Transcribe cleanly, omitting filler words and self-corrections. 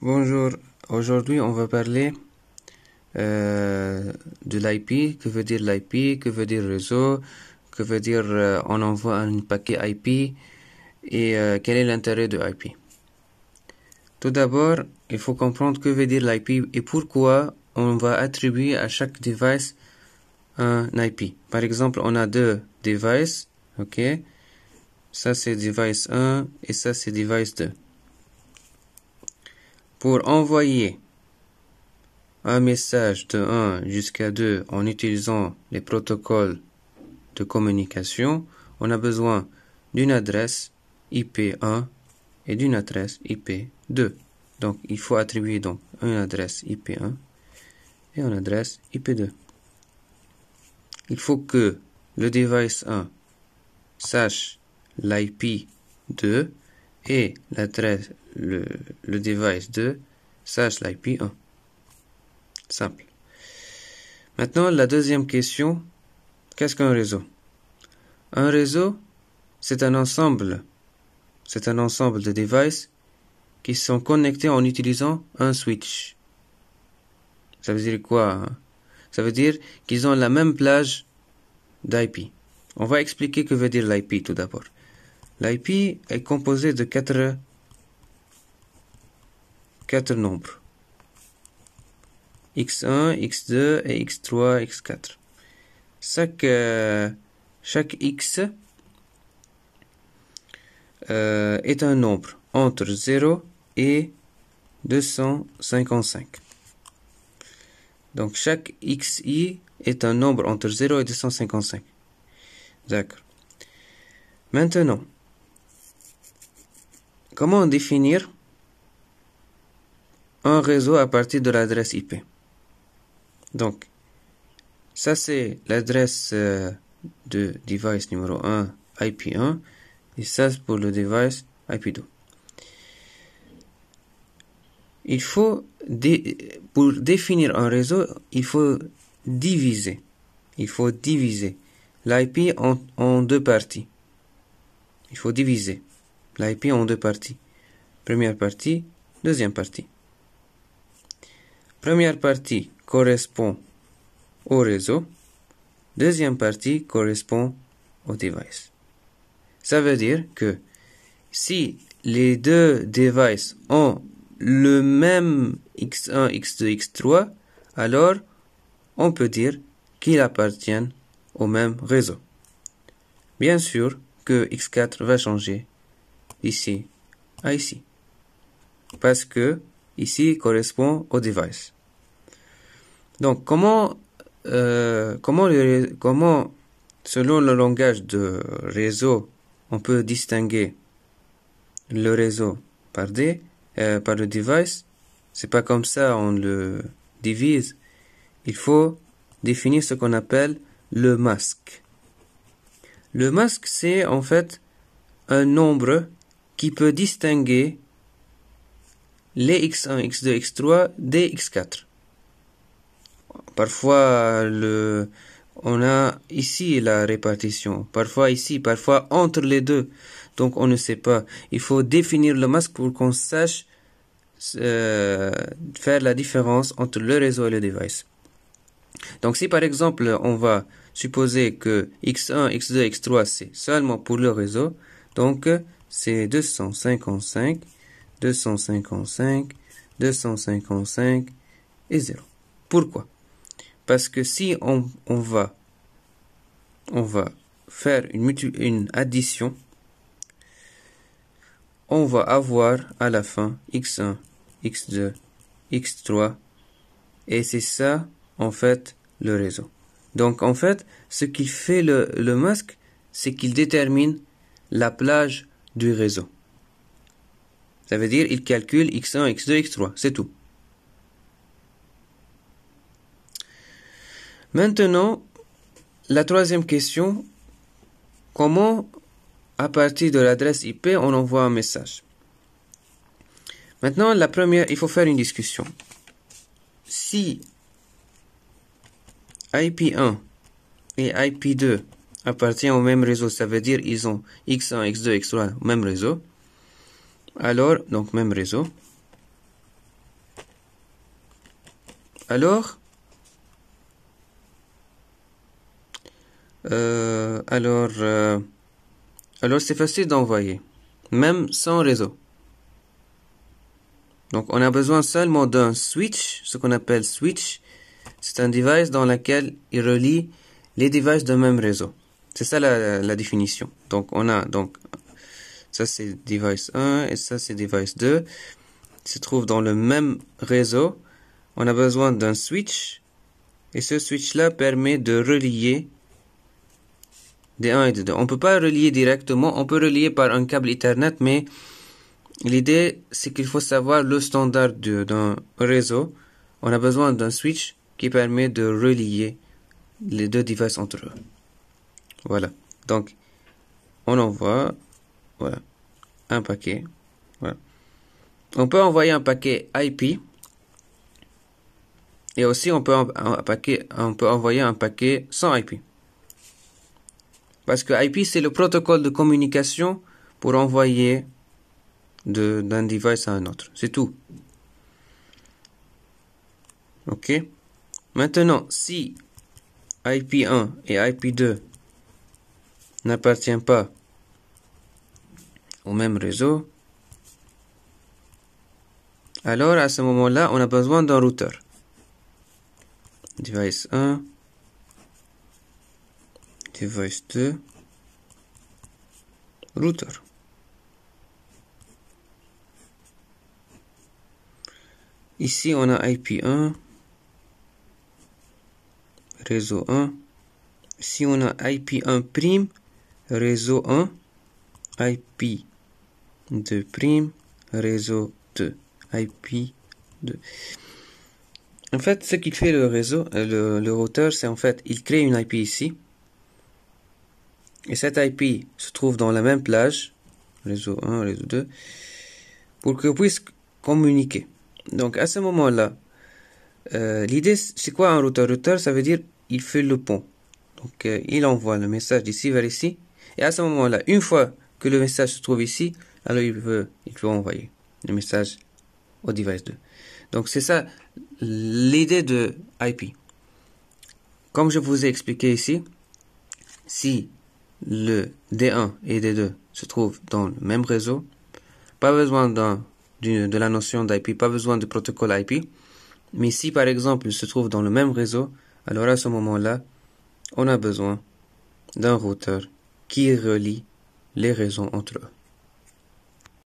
Bonjour, aujourd'hui on va parler de l'IP, que veut dire l'IP, que veut dire réseau, que veut dire on envoie un paquet IP et quel est l'intérêt de IP. Tout d'abord, il faut comprendre que veut dire l'IP et pourquoi on va attribuer à chaque device un IP. Par exemple, on a deux devices, ok? Ça c'est device 1 et ça c'est device 2. Pour envoyer un message de 1 jusqu'à 2 en utilisant les protocoles de communication, on a besoin d'une adresse IP1 et d'une adresse IP2. Donc, il faut attribuer donc une adresse IP1 et une adresse IP2. Il faut que le device 1 sache l'IP2 et l'adresse, le device 2 sache l'IP1. Simple. Maintenant, la deuxième question, qu'est-ce qu'un réseau? Un réseau, c'est un ensemble de devices qui sont connectés en utilisant un switch. Ça veut dire quoi, hein? Ça veut dire qu'ils ont la même plage d'IP. On va expliquer que veut dire l'IP tout d'abord. L'IP est composé de quatre nombres. X1, X2 et X3, X4. Chaque X est un nombre entre 0 et 255. Donc chaque XI est un nombre entre 0 et 255. D'accord. Maintenant, comment définir un réseau à partir de l'adresse IP? Donc, ça c'est l'adresse de device numéro 1, IP1, et ça c'est pour le device IP2. Il faut, pour définir un réseau, il faut diviser. l'IP en deux parties. Il faut diviser l'IP en deux parties. Première partie, deuxième partie. Première partie correspond au réseau. Deuxième partie correspond au device. Ça veut dire que si les deux devices ont le même X1, X2, X3, alors on peut dire qu'ils appartiennent au même réseau. Bien sûr que X4 va changer d'ici à ici, parce que ici correspond au device. Donc, comment, selon le langage de réseau, on peut distinguer le réseau par le device? C'est pas comme ça, on le divise. Il faut définir ce qu'on appelle le masque. Le masque, c'est en fait un nombre qui peut distinguer les X1, X2, X3 des X4. Parfois, on a ici la répartition. Parfois ici, parfois entre les deux. Donc, on ne sait pas. Il faut définir le masque pour qu'on sache faire la différence entre le réseau et le device. Donc, si par exemple, on va supposer que X1, X2, X3, c'est seulement pour le réseau, donc c'est 255, 255, 255 et 0. Pourquoi? Parce que si on va faire une addition, on va avoir à la fin X1, X2, X3, et c'est ça, en fait, le réseau. Donc, en fait, ce qu'il fait le masque, c'est qu'il détermine la plage du réseau. Ça veut dire, il calcule X1, X2, X3, c'est tout. Maintenant, la troisième question, comment, à partir de l'adresse IP, on envoie un message? Maintenant, la première, il faut faire une discussion. Si IP1 et IP2 appartiennent au même réseau, ça veut dire ils ont X1, X2, X3 au même réseau. Alors, donc même réseau. Alors, alors c'est facile d'envoyer, même sans réseau. Donc, on a besoin seulement d'un switch, ce qu'on appelle switch. C'est un device dans lequel il relie les devices d'un même réseau. C'est ça la définition. Donc, ça c'est device 1 et ça c'est device 2. Ils se trouvent dans le même réseau. On a besoin d'un switch. Et ce switch-là permet de relier des 1 et des 2. On ne peut pas relier directement. On peut relier par un câble Ethernet, mais l'idée, c'est qu'il faut savoir le standard d'un réseau. On a besoin d'un switch qui permet de relier les deux devices entre eux. Voilà. Donc, on envoie, voilà, un paquet. Voilà. On peut envoyer un paquet IP. Et aussi, on peut envoyer un paquet sans IP. Parce que IP, c'est le protocole de communication pour envoyer d'un device à un autre. C'est tout. OK? Maintenant, si IP1 et IP2 n'appartiennent pas au même réseau, alors à ce moment-là, on a besoin d'un routeur. Device 1, device 2, routeur. Ici, on a IP1, réseau 1. Ici, on a IP1', réseau 1, IP2', réseau 2, IP2. En fait, ce qu'il fait le réseau, le routeur, c'est en fait, il crée une IP ici. Et cette IP se trouve dans la même plage, réseau 1, réseau 2, pour qu'on puisse communiquer. Donc, à ce moment-là, l'idée, c'est quoi un routeur? Routeur, ça veut dire, il fait le pont. Donc, il envoie le message d'ici vers ici. Et à ce moment-là, une fois que le message se trouve ici, alors il peut envoyer le message au device 2. Donc, c'est ça l'idée de IP. Comme je vous ai expliqué ici, si le D1 et D2 se trouvent dans le même réseau, pas besoin de la notion d'IP, pas besoin de protocole IP. Mais si par exemple ils se trouvent dans le même réseau, alors à ce moment-là, on a besoin d'un routeur qui relie les réseaux entre eux.